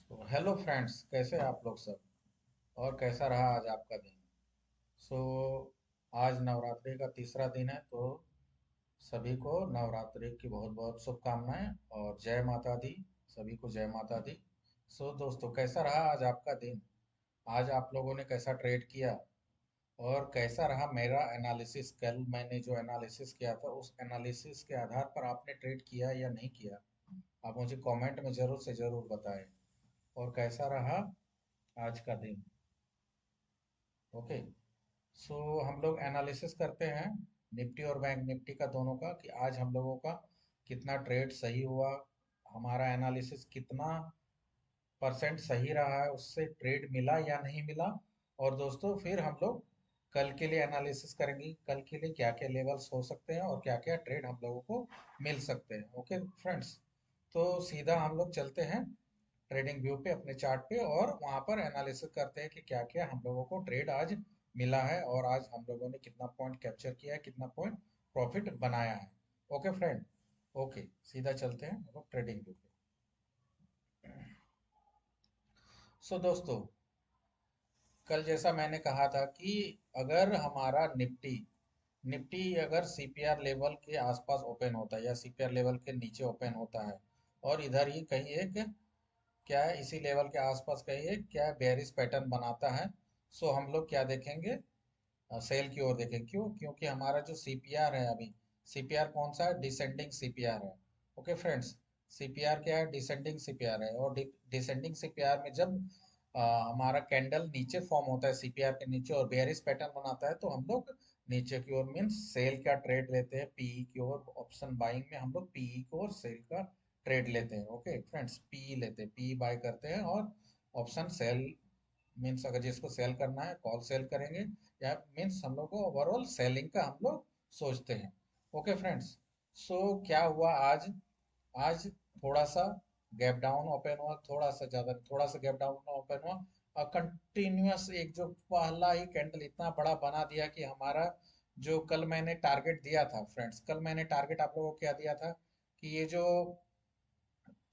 तो hello friends, कैसे हैं आप लोग सब? और कैसा रहा आज आपका दिन? सो आज नवरात्रि का तीसरा दिन है, तो सभी को नवरात्रि की बहुत बहुत शुभकामनाएं और जय माता दी। सभी को जय माता दी। सो दोस्तों, कैसा रहा आज आपका दिन? आज आप लोगों ने कैसा ट्रेड किया? और कैसा रहा मेरा एनालिसिस? कल मैंने जो एनालिसिस किया था, उस एनालिसिस के आधार पर आपने ट्रेड किया या नहीं किया? आप मुझे कमेंट में ज़रूर से ज़रूर बताएं। और कैसा रहा आज का दिन? ओके। सो हम लोग एनालिसिस करते हैं निफ्टी और बैंक निफ्टी का, दोनों का, कि आज हम लोगों का कितना ट्रेड सही हुआ, हमारा एनालिसिस कितना परसेंट सही रहा है, उससे ट्रेड मिला या नहीं मिला। और दोस्तों, फिर हम लोग कल के लिए एनालिसिस करेंगे, कल के लिए क्या क्या लेवल्स हो सकते हैं और क्या क्या ट्रेड हम लोगों को मिल सकते हैं। ओके फ्रेंड्स, तो सीधा हम लोग चलते हैं ट्रेडिंग व्यू पे, अपने चार्ट पे, और वहां पर एनालिसिस करते हैं कि क्या क्या हम लोगों को ट्रेड आज मिला है और आज हम लोगों ने कितना पॉइंट कैप्चर किया है, कितना पॉइंट प्रॉफिट बनाया है। Okay friend. ओके, सीधा चलते हैं हम लोग ट्रेडिंग व्यू पे। सो दोस्तों, कल जैसा मैंने कहा था कि अगर हमारा निफ्टी निफ्टी अगर सीपीआर लेवल के आसपास ओपन होता है या सीपीआर लेवल के नीचे ओपन होता है और इधर ही कहीं एक, क्या है, इसी लेवल के आसपास कहीं एक क्या बेयरिश पैटर्न बनाता है, सो हम लोग क्या देखेंगे? सेल की ओर देखें। क्यों? क्योंकि हमारा जो सीपीआर है अभी, सीपीआर कौन सा है? डिसेंडिंग सीपीआर है। ओके फ्रेंड्स, सीपीआर क्या है? डिसेंडिंग सीपीआर है। और डिसेंडिंग सीपीआर में जब हमारा कैंडल नीचे फॉर्म होता है सीपीआर के नीचे और बेयरिश पैटर्न बनाता है, तो हम लोग नीचे की ओर मीन्स सेल का ट्रेड लेते हैं, पीई की ओर। ऑप्शन बाइंग में हम लोग पीई को और सेल का ट्रेड लेते हैं। ओके फ्रेंड्स, पीई लेते हैं, पीई बाय करते हैं, और ऑप्शन सेल मीन्स अगर जिसको सेल करना है कॉल सेल करेंगे, या मीन्स हम लोग को ओवरऑल सेलिंग का हम लोग सोचते हैं। ओके फ्रेंड्स, सो क्या हुआ आज? आज थोड़ा सा गैप डाउन ओपन हुआ, थोड़ा सा ज्यादा, थोड़ा सा गैप डाउन ओपन हुआ, और कंटिन्यूअस एक जो पहला ही कैंडल इतना बड़ा बना दिया कि हमारा जो कल मैंने टारगेट दिया था फ्रेंड्स, कल मैंने टारगेट आप लोगों को क्या दिया था कि ये जो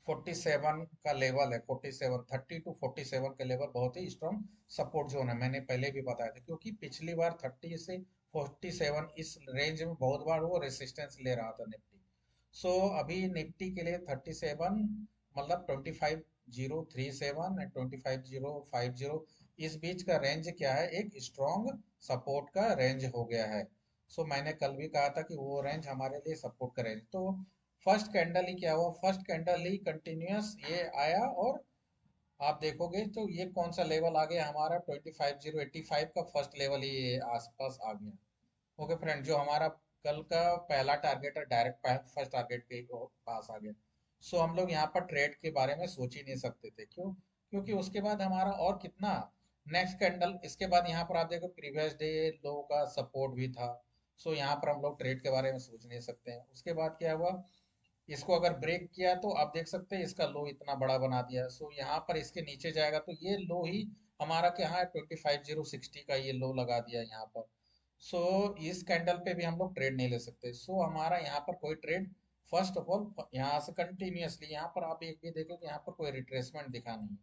47 का लेवल है, 47, 30 to 47 का लेवल बहुत ही स्ट्रॉन्ग सपोर्ट जोन है, मैंने पहले भी बताया था, क्योंकि पिछली बार 30 से 47 इस रेंज में बहुत बार वो रेसिस्टेंस ले रहा था निफ्टी। सो अभी निफ्टी के लिए 37, मतलब 25,037 एंड 25,050, इस बीच का रेंज क्या है? एक स्ट्रॉन्ग सपोर्ट का रेंज हो गया है। सो मैंने कल भी कहा था कि वो रेंज हमारे लिए सपोर्ट का रेंज। तो फर्स्ट कैंडल ही क्या हुआ? फर्स्ट कैंडल ही कंटिन्यूअस ये आया, और आप देखोगे तो ये कौन सा लेवल आ गया हमारा? 25,085 का फर्स्ट लेवल ही ये आसपास आ गया। ओके फ्रेंड, जो हमारा कल का पहला टारगेट है, डायरेक्ट फर्स्ट टारगेट के पास आ गया। सो हम लोग यहाँ पर ट्रेड के बारे में सोच ही नहीं सकते थे। क्यों? क्योंकि उसके बाद हमारा और कितना, नेक्स्ट कैंडल इसके बाद यहाँ पर आप देखो प्रीवियस डे लो का सपोर्ट भी था। सो यहाँ पर हम लोग ट्रेड के बारे में सोच नहीं सकते हैं। उसके बाद क्या हुआ? इसको अगर ब्रेक किया तो आप देख सकते हैं इसका लो इतना बड़ा बना दिया। सो यहाँ पर इसके नीचे जाएगा तो ये लो ही हमारा क्या है? 25,060 का ये लो लगा दिया यहाँ पर। सो इस कैंडल पे भी हम लोग ट्रेड नहीं ले सकते। सो हमारा यहाँ पर कोई ट्रेड, फर्स्ट ऑफ ऑल यहाँ से कंटिन्यूअसली यहाँ पर आप एक भी देखो कि यहाँ पर कोई रिट्रेसमेंट दिखा नहीं है।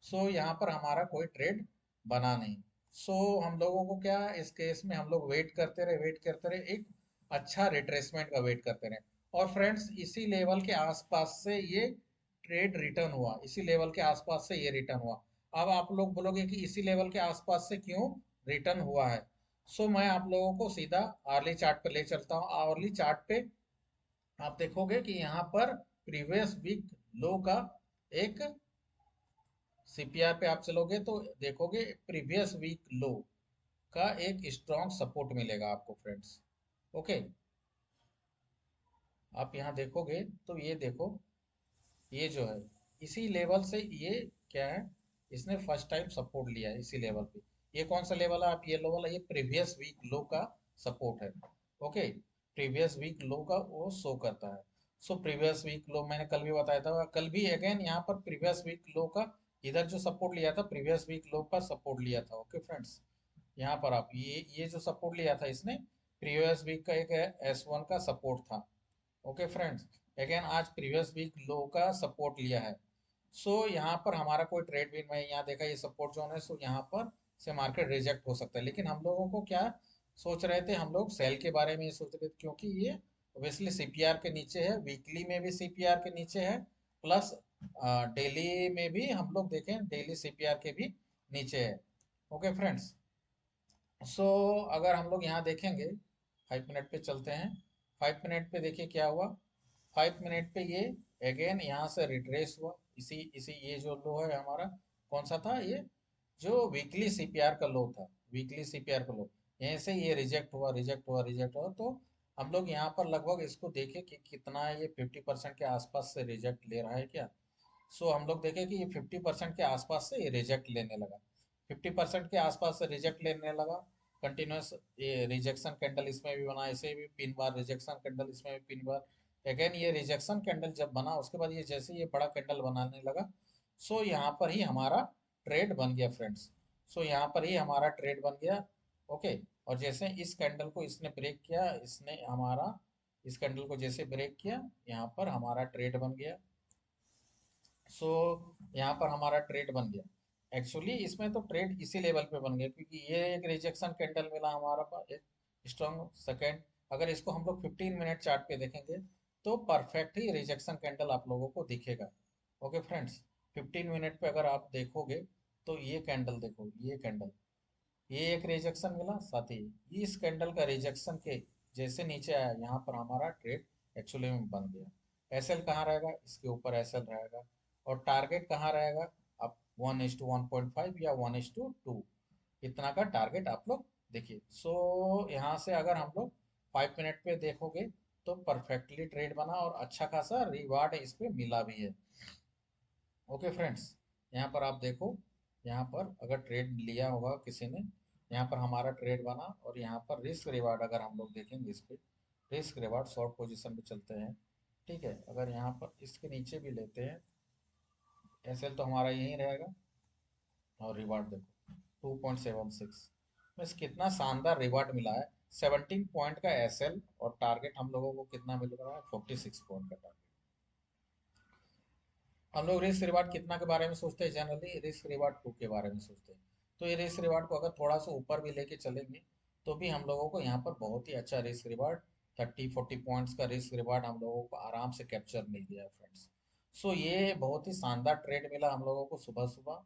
सो यहाँ पर हमारा कोई ट्रेड बना नहीं। सो हम लोगों को क्या, इस केस में हम लोग वेट करते रहे, वेट करते रहे, एक अच्छा रिट्रेसमेंट का वेट करते रहे। और फ्रेंड्स, इसी लेवल के आसपास से ये ट्रेड रिटर्न हुआ, इसी लेवल के आसपास से ये रिटर्न हुआ। अब आप लोग बोलोगे कि इसी लेवल के आसपास से क्यों रिटर्न हुआ है? सो मैं आप लोगों को सीधा आर्ली चार्ट पे ले चलता हूँ। आर्ली चार्ट पे आप देखोगे कि यहाँ पर प्रीवियस वीक लो का एक, सीपीआर पे आप चलोगे तो देखोगे प्रीवियस वीक लो का एक स्ट्रॉन्ग सपोर्ट मिलेगा आपको फ्रेंड्स। ओके, आप यहाँ देखोगे तो ये देखो, ये जो है इसी लेवल से ये क्या है? इसने फर्स्ट टाइम सपोर्ट लिया है इसी लेवल पे। ये कौन सा लेवल है? आप ये लेवल है, ये प्रीवियस वीक लो का सपोर्ट है। ओके, प्रीवियस वीक लो का वो शो करता है। सो प्रीवियस वीक लो मैंने कल भी बताया था, कल भी अगेन यहाँ पर प्रीवियस वीक लो का इधर जो सपोर्ट लिया था, प्रीवियस वीक लो का सपोर्ट लिया था। ओके फ्रेंड्स, यहाँ पर आप ये जो सपोर्ट लिया था इसने, प्रीवियस वीक का एक S1 का सपोर्ट था। ओके फ्रेंड्स, अगेन आज प्रीवियस वीक लो का सपोर्ट लिया है। सो यहाँ पर हमारा कोई ट्रेड भी मैं यहाँ देखा ये सपोर्ट जोन है, सो यहाँ पर से मार्केट रिजेक्ट हो सकता है। लेकिन हम लोगों को क्या सोच रहे थे, हम लोग सेल के बारे में ही सोच रहे थे, क्योंकि ये ऑब्वियसली सीपीआर के नीचे है, वीकली में भी सीपीआर के नीचे है, प्लस डेली में भी हम लोग देखें डेली सीपीआर के भी नीचे है। ओके फ्रेंड्स, सो अगर हम लोग यहाँ देखेंगे 5 मिनट पे चलते हैं। 5 मिनट पे देखिए क्या हुआ। 5 मिनट पे ये अगेन यहाँ से रिट्रेस हुआ, इसी इसी ये जो लो है हमारा, कौन सा था ये, जो वीकली सीपीआर का लो था, वीकली सीपीआर का लो, यहीं से ये रिजेक्ट हुआ, रिजेक्ट हुआ, रिजेक्ट हुआ। तो हम लोग यहाँ पर लगभग इसको देखें कि कितना ये 50% के आसपास से रिजेक्ट ले रहा है क्या। सो हम लोग देखें कि ये 50% के आसपास से ये रिजेक्ट लेने लगा, 50% के आसपास से रिजेक्ट लेने लगा। कंटिन्यूस ये रिजेक्शन कैंडल इसमें भी बना, ऐसे भी 3 बार रिजेक्शन कैंडल, इसमें भी 3 बार। अगेन ये रिजेक्शन कैंडल जब बना उसके बाद ये जैसे ये बड़ा कैंडल बनाने लगा, सो यहाँ पर ही हमारा ट्रेड बन गया फ्रेंड्स। सो यहाँ पर ही हमारा ट्रेड बन गया। ओके, और जैसे इस कैंडल को इसने ब्रेक किया, इसने हमारा इस कैंडल को जैसे ब्रेक किया, यहाँ पर हमारा ट्रेड बन गया। सो यहाँ पर हमारा ट्रेड बन गया। एक्चुअली इसमें तो ट्रेड इसी लेवल पे बन गया, क्योंकि ये एक रिजेक्शन कैंडल मिला हमारा पास, एक स्ट्रॉन्ग सेकेंड। अगर इसको हम लोग 15 मिनट चार्ट पे देखेंगे तो परफेक्ट ही रिजेक्शन कैंडल आप लोगों को दिखेगा। ओके फ्रेंड्स, 15 मिनट पे अगर आप देखोगे तो ये कैंडल देखो, ये कैंडल, ये एक रिजेक्शन मिला, साथ ही इस कैंडल का रिजेक्शन के जैसे नीचे आया, यहाँ पर हमारा ट्रेड एक्चुअली में बन गया। एसएल कहाँ रहेगा, इसके ऊपर एसएल रहेगा। और टारगेट कहाँ रहेगा, अब 1:1.5 या 1:2 इतना का टारगेट आप लोग देखिए। सो यहाँ से अगर हम लोग 5 मिनट पे देखोगे तो परफेक्टली ट्रेड बना और अच्छा खासा रिवार्ड इस पे मिला भी है। ओके फ्रेंड्स, यहाँ पर आप देखो, यहाँ पर अगर ट्रेड लिया होगा किसी ने, यहाँ पर हमारा ट्रेड बना, और यहाँ पर रिस्क रिवार्ड अगर हम लोग देखेंगे इस पे, रिस्क रिवार्ड शॉर्ट पोजीशन पे चलते हैं, ठीक है। अगर यहाँ पर इसके नीचे भी लेते हैं, एसएल तो हमारा यहीं रहेगा, और रिवार्ड देखो 2.76, बस कितना शानदार रिवार्ड मिला है। 17 पॉइंट का एसएल, और टारगेट हम लोगों को कितना मिल रहा है, 46 पॉइंट का टारगेट। हम लोग रिस्क रिवार्ड कितना के बारे में सोचते हैं, जनरली रिस्क रिवार्ड 2 के बारे में सोचते हैं। तो ये रिस्क रिवार्ड को अगर थोड़ा सा ऊपर भी लेके चलेंगे तो भी हम लोगों को यहाँ पर बहुत ही अच्छा रिस्क रिवार्ड, 30-40 पॉइंट्स का रिस्क रिवार्ड हम लोगों को आराम से कैप्चर मिल गया है फ्रेंड्स। सो ये बहुत ही शानदार ट्रेड मिला हम लोगों को सुबह सुबह।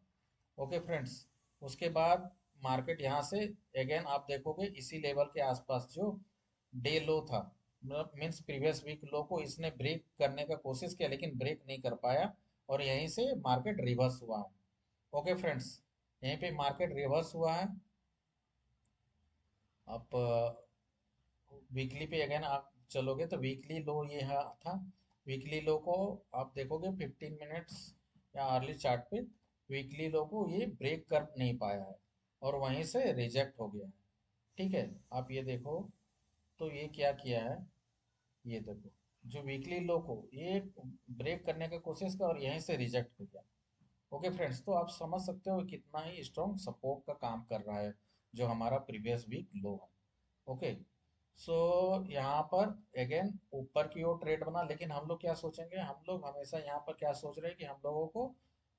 ओके फ्रेंड्स, उसके बाद मार्केट यहाँ से अगेन आप देखोगे इसी लेवल के आसपास जो डे लो था, मतलब मीन्स प्रीवियस वीक लो को इसने ब्रेक करने का कोशिश किया लेकिन ब्रेक नहीं कर पाया, और यहीं से मार्केट रिवर्स हुआ है। ओके फ्रेंड्स, यहीं पे मार्केट रिवर्स हुआ है। आप वीकली पे अगेन आप चलोगे तो वीकली लो ये था, वीकली लो को आप देखोगे 15 मिनट्स या अर्ली चार्ट पे, वीकली लो को ये ब्रेक कर नहीं पाया है और वहीं से रिजेक्ट हो गया है। ठीक है, आप ये देखो, तो ये क्या किया है, ये देखो, जो वीकली लो को ये ब्रेक करने का कोशिश किया और यहीं से रिजेक्ट हो गया। ओके फ्रेंड्स, तो आप समझ सकते हो कितना ही स्ट्रॉन्ग सपोर्ट का काम कर रहा है जो हमारा प्रीवियस वीक लो है। ओके, सो यहाँ पर अगेन ऊपर की ओर ट्रेड बना, लेकिन हम लोग क्या सोचेंगे, हम लोग हमेशा यहाँ पर क्या सोच रहे हैं कि हम लोगों को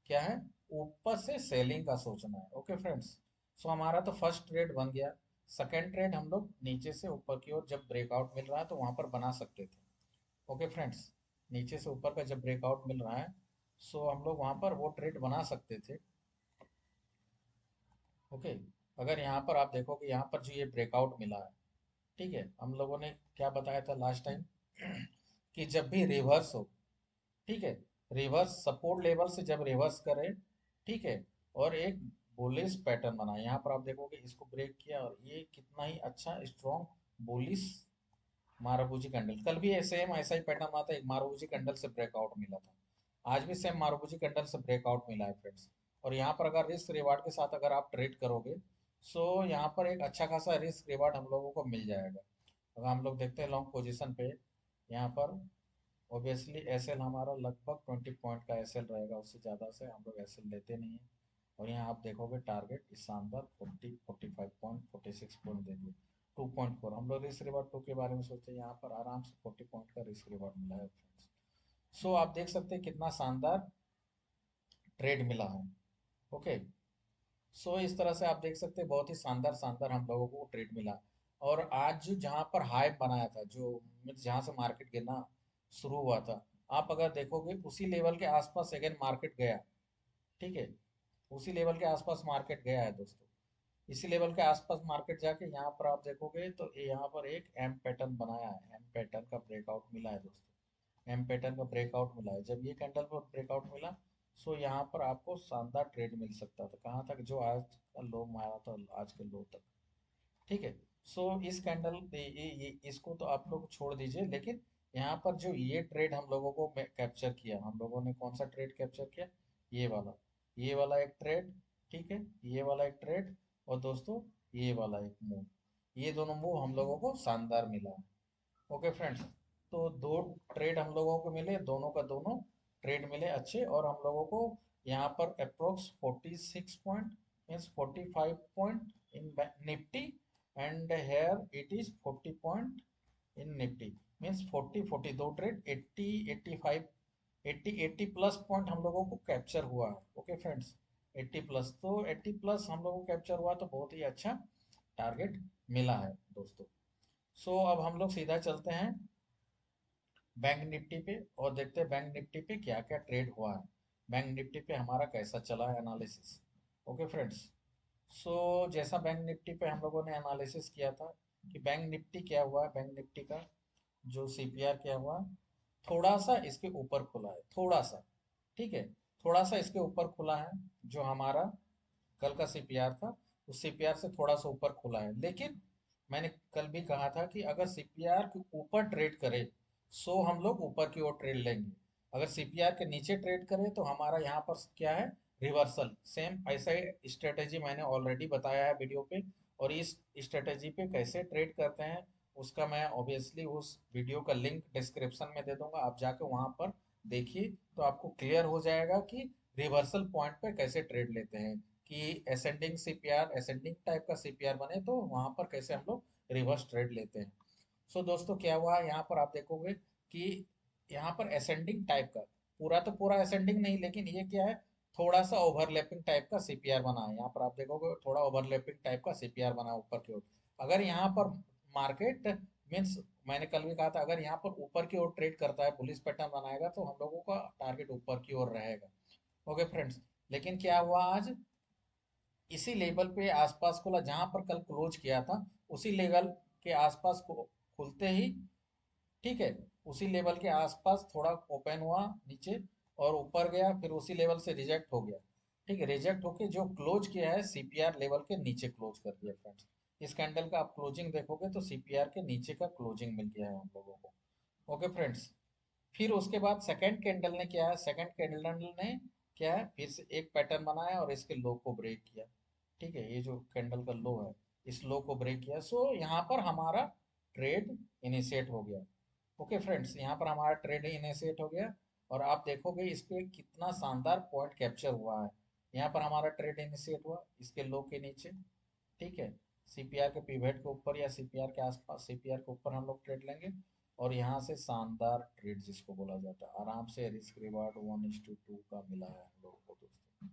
क्या है, ऊपर से सेलिंग का सोचना है। ओके फ्रेंड्स, सो हमारा तो फर्स्ट ट्रेड बन गया। सेकेंड ट्रेड हम लोग नीचे से ऊपर की ओर जब ब्रेकआउट मिल रहा है तो वहां पर बना सकते थे। ओके फ्रेंड्स, नीचे से ऊपर का जब ब्रेकआउट मिल रहा है, सो हम लोग वहां पर वो ट्रेड बना सकते थे। ओके, अगर यहाँ पर आप देखोगे यहाँ पर जो ये ब्रेकआउट मिला है, ठीक है, हम लोगों ने क्या बताया था लास्ट टाइम कि जब भी रिवर्स हो, ठीक है, रिवर्स सपोर्ट लेवल से जब रिवर्स करे, ठीक है, और एक बुलिश पैटर्न बना, यहाँ पर आप देखोगे इसको ब्रेक किया और ये कितना ही अच्छा स्ट्रॉन्ग बुलिश मारुबुजी कैंडल, कल भी सेम ऐसा ही पैटर्न बना था, एक मारुबुजी कैंडल से ब्रेकआउट मिला था, आज भी सेम मारुबुजी कैंडल से ब्रेकआउट मिला है फ्रेंड्स। और यहाँ पर अगर रिस्क रिवार्ड के साथ अगर आप ट्रेड करोगे, सो यहाँ पर एक अच्छा खासा रिस्क रिवार्ड हम लोगों को मिल जाएगा। अगर हम लोग देखते हैं लॉन्ग पोजीशन पे, यहाँ पर ऑब्वियसली एसएल हमारा लगभग 20 पॉइंट का एसएल रहेगा, उससे ज़्यादा से हम लोग एसएल लेते नहीं हैं। और यहाँ आप देखोगे टारगेट इस शानदार 45 पॉइंट दे दिए, 2.4। हम लोग रिस्क रिवार्ड 2 के बारे में सोचते हैं, यहाँ पर आराम से 40 पॉइंट का रिस्क रिवार्ड मिला है फ्रेंड्स। सो आप देख सकते हैं कितना शानदार ट्रेड मिला है। ओके। सो इस तरह से आप देख सकते हैं बहुत ही शानदार शानदार हम लोगों को ट्रेड मिला। और आज जो जहाँ पर हाई बनाया था, जो जहाँ से मार्केट गिरना शुरू हुआ था, आप अगर देखोगे उसी लेवल के आसपास सेकेंड मार्केट गया। ठीक है, उसी लेवल के आसपास मार्केट गया है दोस्तों। इसी लेवल के आसपास मार्केट जाके यहाँ पर आप देखोगे तो यहाँ पर एक एम पैटर्न बनाया है, एम पैटर्न का ब्रेकआउट मिला है दोस्तों। एम पैटर्न का ब्रेकआउट मिला है, जब ये कैंडल पर ब्रेकआउट मिला, सो यहाँ पर आपको शानदार ट्रेड मिल सकता था, कहाँ तक, जो आज का लो मारा था, आज के लो तक। ठीक है। सो इस कैंडल इसको तो आप लोग छोड़ दीजिए, लेकिन यहाँ पर जो ये ट्रेड हम लोगों को कैप्चर किया, हम लोगों ने कौन सा ट्रेड कैप्चर किया, ये वाला, ये वाला एक ट्रेड। ठीक है, ये वाला एक ट्रेड, और दोस्तों ये वाला एक मूव, ये दोनों मूव हम लोगों को शानदार मिला है। ओके फ्रेंड्स, तो दो ट्रेड हम लोगों को मिले, दोनों का दोनों ट्रेड मिले अच्छे, और हम लोगों को यहाँ पर approx 46 point means 45 point in Nifty, and here it is 40 point in Nifty, means 40 40 दो ट्रेड 80 85 80 प्लस पॉइंट हम लोगों को कैप्चर हुआ है। ओके फ्रेंड्स, 80 प्लस, तो 80 प्लस हम लोगों को कैप्चर हुआ, तो बहुत ही अच्छा टारगेट मिला है दोस्तों। सो अब हम लोग सीधा चलते हैं बैंक निफ्टी पे, और देखते हैं बैंक निफ्टी पे क्या क्या ट्रेड हुआ है, बैंक निफ्टी पे हमारा कैसा चला है एनालिसिस। ओके फ्रेंड्स, सो जैसा बैंक निफ्टी पे हम लोगों ने एनालिसिस किया था कि बैंक निफ्टी क्या हुआ, बैंक निफ्टी का जो सीपीआर क्या हुआ, थोड़ा सा इसके ऊपर खुला है, थोड़ा सा। ठीक है, थोड़ा सा इसके ऊपर खुला है, जो हमारा कल का सीपीआर था, उस सीपीआर से थोड़ा सा ऊपर खुला है, लेकिन मैंने कल भी कहा था कि अगर सीपीआर के ऊपर ट्रेड करे, सो हम लोग ऊपर की ओर ट्रेड लेंगे। अगर सीपीआर के नीचे ट्रेड करे तो हमारा यहाँ पर क्या है, रिवर्सल। सेम ऐसा ही स्ट्रेटेजी मैंने ऑलरेडी बताया है वीडियो पे, और इस स्ट्रेटेजी पे कैसे ट्रेड करते हैं उसका मैं ऑब्वियसली उस वीडियो का लिंक डिस्क्रिप्शन में दे दूंगा, आप जाके वहां पर देखिए, तो आपको क्लियर हो जाएगा कि रिवर्सल पॉइंट पे कैसे ट्रेड लेते हैं, कि असेंडिंग सीपीआर, असेंडिंग टाइप का सीपीआर बने तो वहां पर कैसे हम लोग रिवर्स ट्रेड लेते हैं। सो दोस्तों क्या हुआ है, यहाँ पर आप देखोगे कि यहाँ पर असेंडिंग टाइप का, पूरा तो पूरा असेंडिंग नहीं, लेकिन ये क्या है, थोड़ा सा ओवरलैपिंग टाइप का सीपीआर बना है, यहाँ पर आप देखोगे थोड़ा ओवरलैपिंग टाइप का सीपीआर बना है ऊपर की ओर। अगर यहाँ पर मार्केट मीन्स, मैंने कल भी कहा था, अगर यहाँ पर ऊपर की ओर ट्रेड करता है, बुलिश पैटर्न बनाएगा, तो हम लोगों का टारगेट ऊपर की ओर रहेगा। ओके फ्रेंड्स, लेकिन क्या हुआ आज, इसी लेवल पे आसपास खुला जहां पर कल क्लोज किया था, उसी लेवल के आसपास खुलते ही, ठीक है, उसी लेवल के आसपास थोड़ा ओपन हुआ नीचे, और ऊपर गया, फिर उसी लेवल से रिजेक्ट हो गया। ठीक है, रिजेक्ट होके जो क्लोज किया है सीपीआर लेवल के नीचे क्लोज कर दिया फ्रेंड्स। इस कैंडल का आप क्लोजिंग देखोगे तो सीपीआर के नीचे का क्लोजिंग मिल गया है हम लोगों को। ओके फ्रेंड्स, फिर उसके बाद सेकंड कैंडल ने क्या है, सेकंड कैंडल ने क्या है, फिर से एक पैटर्न बनाया और इसके लो को ब्रेक किया। ठीक है, ये जो कैंडल का लो है, इस लो को ब्रेक किया, सो यहाँ पर हमारा ट्रेड इनिशिएट हो गया। ओके फ्रेंड्स, यहाँ पर हमारा ट्रेड इनिशिएट हो गया, और आप देखोगे इस पे कितना शानदार पॉइंट कैप्चर हुआ है। यहाँ पर हमारा ट्रेड इनिशिएट हुआ इसके लो के नीचे। ठीक है, सीपीआर के पिवट के ऊपर या सीपीआर के आसपास, सीपीआर के ऊपर हम लोग ट्रेड लेंगे, और यहाँ से शानदार ट्रेड जिसको बोला जाता है, आराम से रिस्क रिवार्ड 1:2 का मिला है हम लोगों को दोस्तों।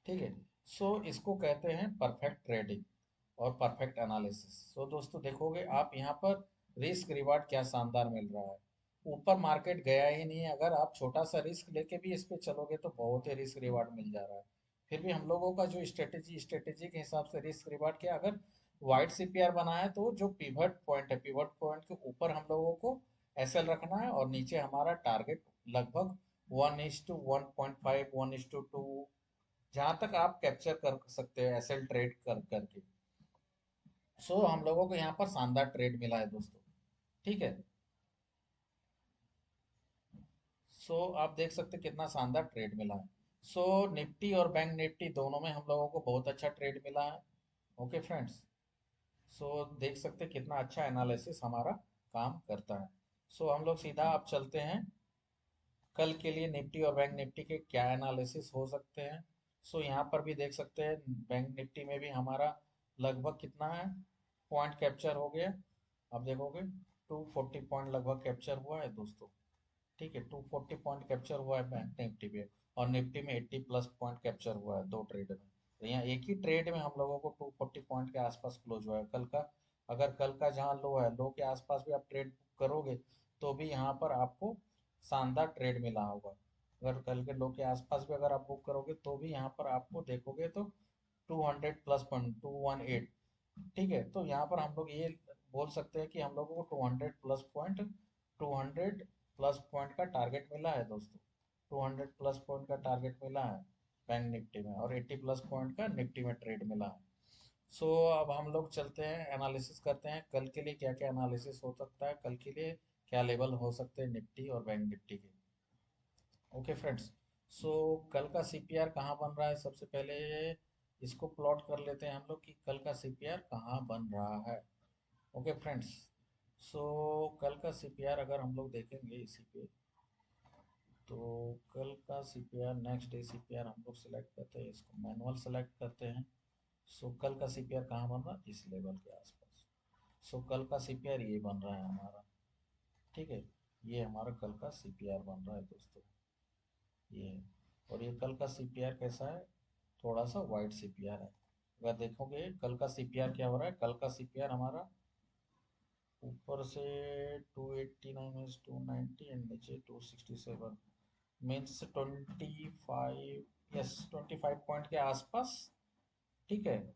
ठीक है, सो इसको कहते हैं परफेक्ट ट्रेडिंग और परफेक्ट एनालिसिस। सो दोस्तों देखोगे आप यहाँ पर रिस्क रिवार्ड क्या शानदार मिल रहा है, ऊपर मार्केट गया ही नहीं है, अगर आप छोटा सा रिस्क लेके भी इस पे चलोगे तो बहुत ही रिस्क रिवार्ड मिल जा रहा है। फिर भी हम लोगों का जो स्ट्रेटेजी के हिसाब से रिस्क रिवार्ड क्या, अगर वाइट सीपीआर बना है तो जो पिवट पॉइंट है, पिवट पॉइंट के ऊपर हम लोगों को एसएल रखना है, और नीचे हमारा टारगेट लगभग 1:1.5 1:2, जहां तक आप कैप्चर कर सकते हो एसएल ट्रेड कर करके। सो हम लोगों को यहाँ पर शानदार ट्रेड मिला है दोस्तों। ठीक है, सो आप देख सकते हैं कितना शानदार ट्रेड मिला है। सो निफ्टी और बैंक निफ्टी दोनों में हम लोगों को बहुत अच्छा ट्रेड मिला है। ओके फ्रेंड्स, सो देख सकते हैं कितना अच्छा एनालिसिस हमारा काम करता है। सो हम लोग सीधा आप चलते हैं कल के लिए, निफ्टी और बैंक निफ्टी के क्या एनालिसिस हो सकते हैं। सो यहाँ पर भी देख सकते हैं बैंक निफ्टी में भी हमारा लगभग कितना है, पॉइंट कैप्चर हो गया, आप देखोगे 240 पॉइंट लगभग कैप्चर हुआ है दोस्तों। ठीक है, 240 पॉइंट कैप्चर हुआ है बैंक निफ्टी पे, और निफ्टी में 80 प्लस पॉइंट कैप्चर हुआ है 2 ट्रेड में। तो यहाँ एक ही ट्रेड में हम लोगों को 240 पॉइंट के आसपास क्लोज हुआ है। कल का अगर कल का जहाँ लो है, लो के आसपास भी आप ट्रेड करोगे तो भी यहाँ पर आपको शानदार ट्रेड मिला होगा। अगर कल के लो के आसपास भी अगर आप बुक करोगे तो भी यहाँ पर आपको देखोगे तो 200 प्लस पॉइंट 218। ठीक है, तो यहाँ पर हम लोग ये बोल सकते हैं कि हम लोगों को 200 प्लस पॉइंट का टारगेट मिला है दोस्तों। 200 प्लस पॉइंट का टारगेट मिला है बैंक निफ्टी में, और 80 प्लस पॉइंट का निफ्टी में ट्रेड मिला है। सो अब हम लोग चलते हैं एनालिसिस करते हैं कल के लिए क्या क्या एनालिसिस हो सकता है, कल के लिए क्या लेवल हो सकते हैं निफ्टी और बैंक निफ्टी के। ओके फ्रेंड्स, सो कल का सीपीआर कहाँ बन रहा है, सबसे पहले इसको प्लॉट कर लेते हैं हम लोग कि कल का सीपीआर कहाँ बन रहा है। ओके फ्रेंड्स, सो कल का सीपीआर अगर हम लोग देखेंगे इसी पे, तो कल का सीपीआर नेक्स्ट डे सीपीआर हम लोग सेलेक्ट करते हैं, इसको मैनुअल सेलेक्ट करते हैं। सो कल का सीपीआर कहाँ बन रहा है, इस लेवल के आसपास। सो कल का सीपीआर ये बन रहा है हमारा। ठीक है, ये हमारा कल का सीपीआर बन रहा है दोस्तों, ये है। और ये कल का सीपीआर कैसा है, थोड़ा सा वाइट सीपीआर है। अगर देखोगे कल का सीपीआर क्या हो रहा है, कल का सीपीआर हमारा ऊपर से 289 मीन्स 290 एंड नीचे 267 मीन्स 25, यस 25 पॉइंट के आसपास। ठीक है,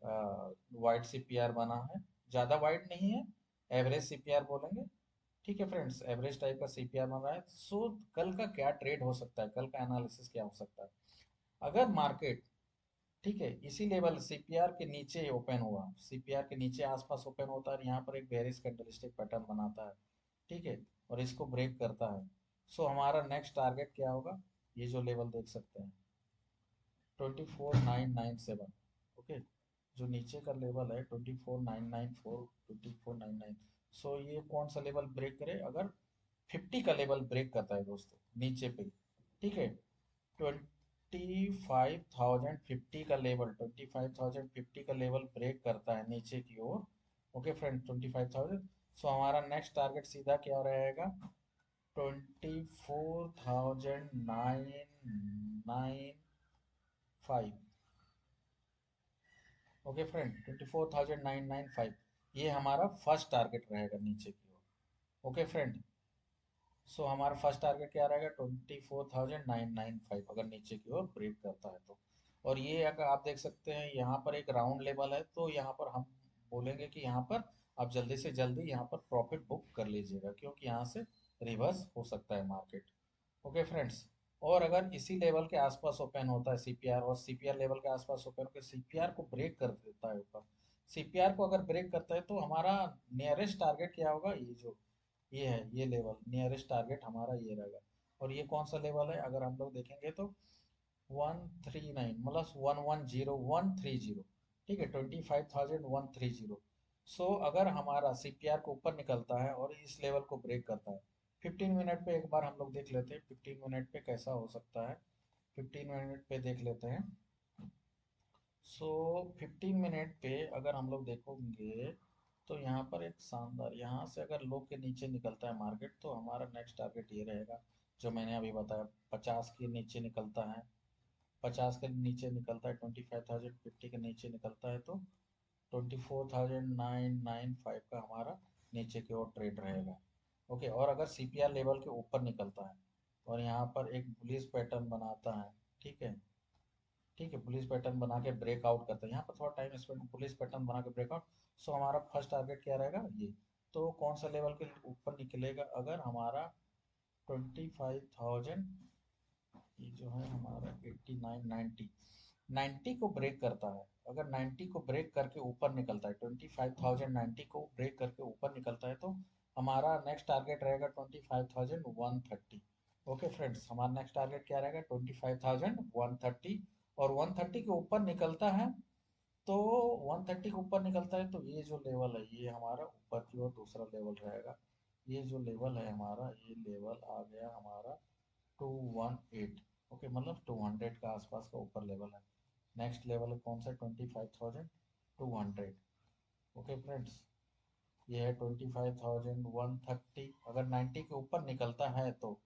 वाइट सीपीआर बना है, ज़्यादा वाइट नहीं है, एवरेज सीपीआर बोलेंगे। ठीक है फ्रेंड्स, एवरेज टाइप का सीपीआर बन रहा है। सो कल का क्या ट्रेड हो सकता है, कल का एनालिसिस क्या हो सकता है। अगर मार्केट, ठीक है, इसी लेवल सीपीआर के नीचे ओपन हुआ, सीपीआर के नीचे आसपास ओपन होता है, यहाँ पर एक बेरिश कैंडलस्टिक पैटर्न बनाता है, ठीक है, और इसको ब्रेक करता है। सो हमारा नेक्स्ट टारगेट क्या होगा, ये जो लेवल देख सकते हैं 24997। ओके, जो नीचे का लेवल है 24994, 24999। सो ये कौन सा लेवल ब्रेक करे, अगर 50 का लेवल ब्रेक करता है दोस्तों नीचे पे। ठीक है, 25,050 का लेवल, 25,050 का लेवल ब्रेक करता है नीचे की ओर। Okay friend, 25,000। सो हमारा नेक्स्ट टारगेट सीधा क्या रहेगा, 24,995। ओके फ्रेंड, 24,995, ये हमारा फर्स्ट टारगेट रहेगा नीचे की ओर। ओके फ्रेंड, सो हमारा फर्स्ट टारगेट क्या रहेगा, 24,995 अगर नीचे की ओर ब्रेक करता है तो। और ये अगर आप देख सकते हैं यहाँ पर एक राउंड लेवल है, तो यहाँ पर हम बोलेंगे कि यहाँ पर आप जल्दी से जल्दी यहाँ पर प्रॉफिट बुक कर लीजिएगा, क्योंकि यहाँ से रिवर्स हो सकता है मार्केट। ओके फ्रेंड्स, और अगर इसी लेवल के आसपास ओपन होता है सीपीआर, और सीपीआर लेवल के आसपास ओपन होकर सीपीआर को ब्रेक कर देता है ऊपर, सीपीआर को अगर ब्रेक करता है तो हमारा नियरेस्ट टारगेट क्या होगा, ये जो ये है, ये लेवल नियरेस्ट टारगेट हमारा ये रहेगा। और ये कौन सा लेवल है, अगर हम लोग देखेंगे तो 139, मतलब 110130। ठीक है, 25,130। सो अगर हमारा सीपीआर को ऊपर निकलता है और इस लेवल को ब्रेक करता है, 15 मिनट पे एक बार हम लोग देख लेते हैं 15 मिनट पे कैसा हो सकता है। 15 मिनट पे देख लेते हैं। सो 15 मिनट पे अगर हम लोग देखोगे तो यहाँ पर एक शानदार, यहाँ से अगर लो के नीचे निकलता है मार्केट तो हमारा नेक्स्ट टारगेट ये रहेगा, जो मैंने अभी बताया, 50 के नीचे निकलता है, 50 के नीचे निकलता है, 25,050 के नीचे निकलता है तो 24,995 का हमारा नीचे की ओर ट्रेड रहेगा। ओके, और अगर सीपीआर लेवल के ऊपर निकलता है और यहाँ पर एक बुलिश पैटर्न बनाता है, ठीक है, ठीक है, पुलिस पैटर्न बना के ब्रेकआउट करते हैं, यहाँ पर थोड़ा टाइम स्पेंड, पुलिस पैटर्न बना के ब्रेकआउट। सो हमारा फर्स्ट टारगेट क्या रहेगा, ये तो कौन सा लेवल के ऊपर निकलेगा, अगर हमारा 25,000, ये जो है हमारा 89 90, 90 को ब्रेक करता है, अगर 90 को ब्रेक करके ऊपर निकलता है, 25,090 को ब्रेक करके ऊपर निकलता है तो हमारा नेक्स्ट टारगेट रहेगा 25,130। ओके फ्रेंड्स, हमारा नेक्स्ट टारगेट क्या रहेगा, 25,130। और 130 के ऊपर निकलता है तो 130 के ऊपर निकलता है तो ये जो लेवल है ये हमारा ऊपर की ओर दूसरा लेवल रहेगा। ये जो लेवल है हमारा, ये लेवल आ गया हमारा 218। ओके, मतलब 200 का आसपास का ऊपर लेवल है। नेक्स्ट लेवल है कौन सा, 25,200। ओके फ्रेंड्स, ये है 25,130। अगर 90 के ऊपर निकलता है तो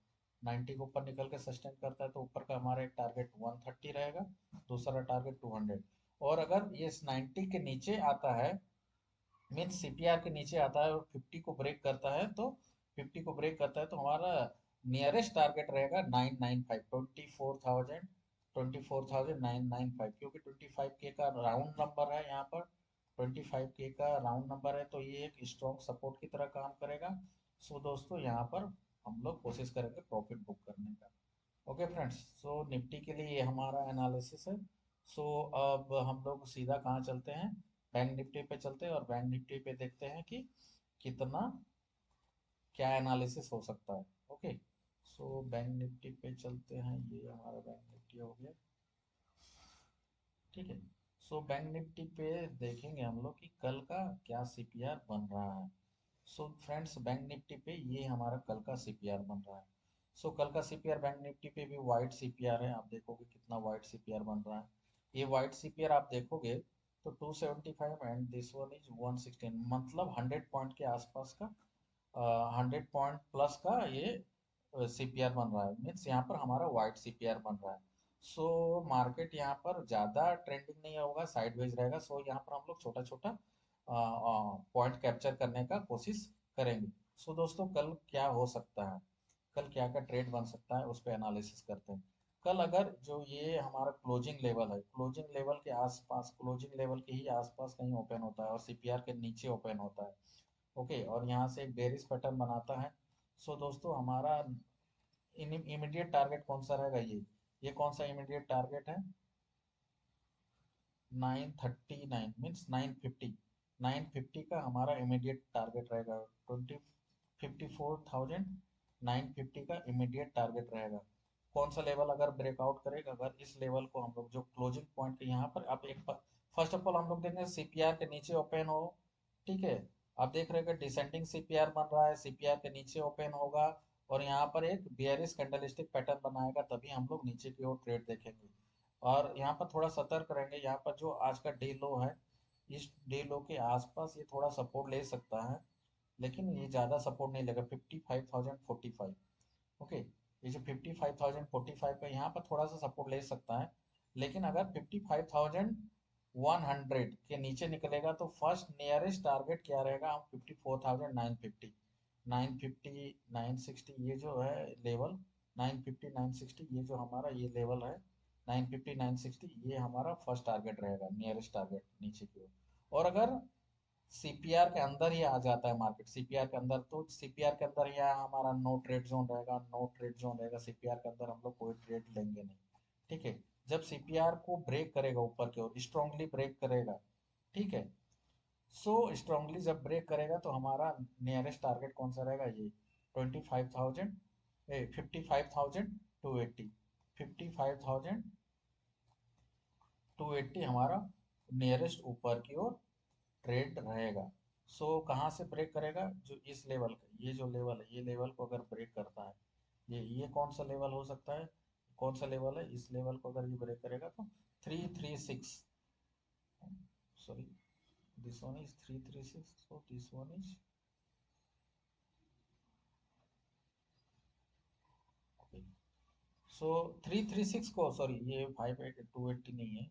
90 को ऊपर निकल के सस्टेन करता है तो ऊपर का हमारा एक टारगेट 130 रहेगा, दूसरा टारगेट 200। और अगर ये 90 के नीचे आता है, मीन्स सीपीआर के नीचे आता है और 50 को ब्रेक करता है, तो 50 को ब्रेक करता है तो हमारा नियरेस्ट टारगेट रहेगा 995, 24,995, क्योंकि 25 के का राउंड नंबर है यहाँ पर, 25 के का राउंड नंबर है, तो ये एक स्ट्रॉन्ग सपोर्ट की तरह काम करेगा। सो दोस्तों यहाँ पर हम लोग कोशिश करेंगे प्रॉफिट बुक करने का। ओके फ्रेंड्स, सो निफ्टी के लिए ये हमारा एनालिसिस है। सो अब हम लोग सीधा कहाँ चलते हैं, बैंक निफ्टी पे चलते हैं और बैंक निफ्टी पे देखते हैं कि कितना क्या एनालिसिस हो सकता है। ओके, सो बैंक निफ्टी पे चलते हैं, ये हमारा बैंक निफ्टी हो गया, ठीक है। सो बैंक निफ्टी पे देखेंगे हम लोग कि कल का क्या सीपीआर बन रहा है। सो फ्रेंड्स, बैंक निफ्टी पे ये हमारा कल का सीपीआर बन रहा है। सो कल का सीपीआर बैंक निफ्टी पे भी वाइट सीपीआर है, आप देखोगे कितना वाइट सीपीआर बन रहा है। ये वाइट सीपीआर आप देखोगे तो 275 एंड दिस वन इज 116, मतलब 100 पॉइंट के आसपास का, 100 पॉइंट प्लस का ये सीपीआर बन रहा है, मीन्स यहाँ पर हमारा वाइट सीपीआर बन रहा है। सो मार्केट यहाँ पर ज़्यादा ट्रेंडिंग नहीं होगा, साइडवेज रहेगा। सो यहाँ पर हम लोग छोटा छोटा पॉइंट कैप्चर करने का कोशिश करेंगे। सो दोस्तों कल क्या हो सकता है, कल क्या क्या ट्रेड बन सकता है उस पर एनालिसिस करते हैं। कल अगर जो ये हमारा क्लोजिंग लेवल है, क्लोजिंग लेवल के आसपास, क्लोजिंग लेवल के ही आसपास कहीं ओपन होता है और सीपीआर के नीचे ओपन होता है, ओके, और यहाँ से एक बेरिश पैटर्न बनाता है, सो दोस्तों हमारा इमीडिएट टारगेट कौन सा रहेगा, ये कौन सा इमीडिएट टारगेट है, 939 मीन्स 950, 950 का हमारा इमीडिएट टारगेट रहेगा, 54,950 का इमीडिएट टारगेट रहेगा। कौन सा लेवल अगर ब्रेकआउट करेगा, अगर इस लेवल को हम लोग जो क्लोजिंग पॉइंट के यहाँ पर आप एक, फर्स्ट ऑफ ऑल हम लोग देखेंगे सीपीआर के नीचे ओपन हो, ठीक है। आप देख रहे हैं डिसेंडिंग सीपीआर बन रहा है, सीपीआर के नीचे ओपन होगा और यहाँ पर एक बियरिश कैंडलस्टिक पैटर्न बनाएगा, तभी हम लोग नीचे की ओर ट्रेड देखेंगे। और यहाँ पर थोड़ा सतर्क रहेंगे, यहाँ पर जो आज का डे लो है, इस डे लो के आसपास ये थोड़ा सपोर्ट ले सकता है, लेकिन ये ज़्यादा सपोर्ट नहीं लेगा, 55,045, ओके। ये जो 55,045 का यहाँ पर थोड़ा सा सपोर्ट ले सकता है, लेकिन अगर 55,100 के नीचे निकलेगा तो फर्स्ट नियरेस्ट टारगेट क्या रहेगा, हम 54,950, 950, 960, ये जो है लेवल, 950, 960, ये जो हमारा ये लेवल है 950, 960, ये हमारा फर्स्ट टारगेट रहेगा, नियरेस्ट टारगेट नीचे की ओर। और अगर सीपीआर के अंदर ही आ जाता है मार्केट, सीपीआर के अंदर, तो सीपीआर के अंदर ही हमारा नो ट्रेड जोन रहेगा, नो ट्रेड जोन रहेगा सीपीआर के अंदर, हम लोग कोई ट्रेड लेंगे नहीं, ठीक है। जब सीपीआर को ब्रेक करेगा ऊपर की ओर, स्ट्रांगली ब्रेक करेगा, ठीक है, सो स्ट्रांगली जब ब्रेक करेगा तो हमारा नियरेस्ट टारगेट कौन सा रहेगा, ये 25,000, 55,280, 55,280 हमारा नियरेस्ट ऊपर की ओर ट्रेड रहेगा। सो कहाँ से ब्रेक करेगा, जो इस लेवल का, ये जो लेवल है, ये लेवल को अगर ब्रेक करता है, ये कौन सा लेवल हो सकता है, कौन सा लेवल है, इस लेवल को अगर ये ब्रेक करेगा तो 336, sorry, this one is 336, so this one is, so 336 को, सॉरी ये 58280 नहीं है, ये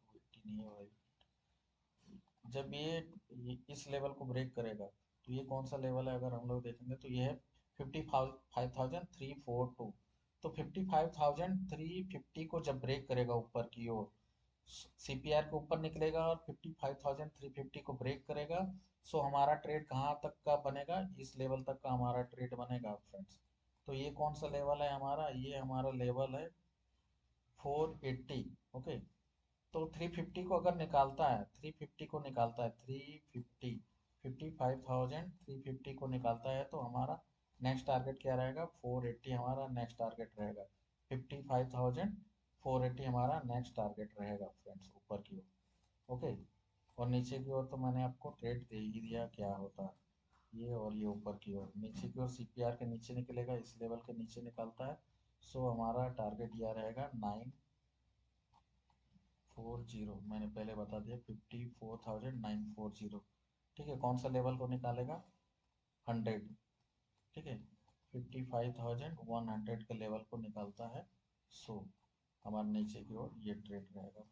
280 नहीं है भाई। जब ये इस लेवल को ब्रेक करेगा तो ये कौन सा लेवल है, अगर हम लोग देखेंगे तो ये है 55,342, तो 55,350 को जब ब्रेक करेगा ऊपर की ओर, सीपीआर के ऊपर निकलेगा और 55,350 को ब्रेक करेगा, सो हमारा ट्रेड कहाँ तक का बनेगा, इस लेवल तक का हमारा ट्रेड बनेगा फ्रेंड्स। तो ये कौन सा लेवल है हमारा, ये हमारा लेवल है 480, ओके। तो 350 को अगर निकालता है, 350 को निकालता है, 350, 55,350 को निकालता है तो हमारा नेक्स्ट टारगेट क्या रहेगा, 480 हमारा नेक्स्ट टारगेट रहेगा, 55,480 हमारा नेक्स्ट टारगेट रहेगा फ्रेंड्स, ऊपर की ओर, ओके। और नीचे की ओर तो मैंने आपको ट्रेड दे ही दिया क्या होता है, ये और ये ऊपर की ओर, नीचे की ओर सीपीआर के नीचे निकलेगा, इस लेवल के नीचे निकलता है, सो हमारा टारगेट यह रहेगा 940, मैंने पहले बता दिया 54,940, ठीक है। कौन सा लेवल को निकालेगा, 100, ठीक है, 55,100 के लेवल को निकालता है। सो हमारे नीचे की ओर ये ट्रेड रहेगा।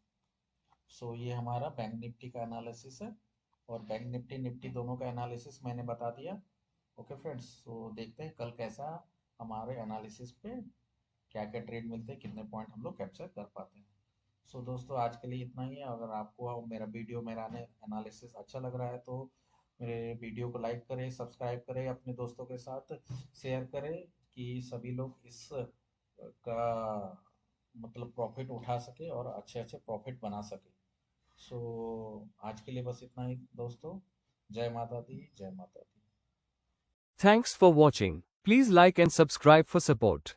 सो ये हमारा बैंक निफ्टी का एनालिसिस है और बैंक निफ्टी निफ्टी दोनों का एनालिसिस मैंने बता दिया। ओके फ्रेंड्स, सो देखते हैं कल कैसा हमारे एनालिसिस पे क्या क्या ट्रेड मिलते हैं, कितने पॉइंट हम लोग कैप्चर कर पाते हैं। सो दोस्तों आज के लिए इतना ही है। अगर आपको मेरा वीडियो मेरा एनालिसिस अच्छा लग रहा है तो मेरे वीडियो को लाइक करें, सब्सक्राइब करें, अपने दोस्तों के साथ शेयर करें कि सभी लोग इस का मतलब प्रॉफिट उठा सके और अच्छे अच्छे प्रॉफिट बना सके। सो आज के लिए बस इतना ही दोस्तों। जय माता दी, जय माता दी। Thanks for watching. Please like and subscribe for support.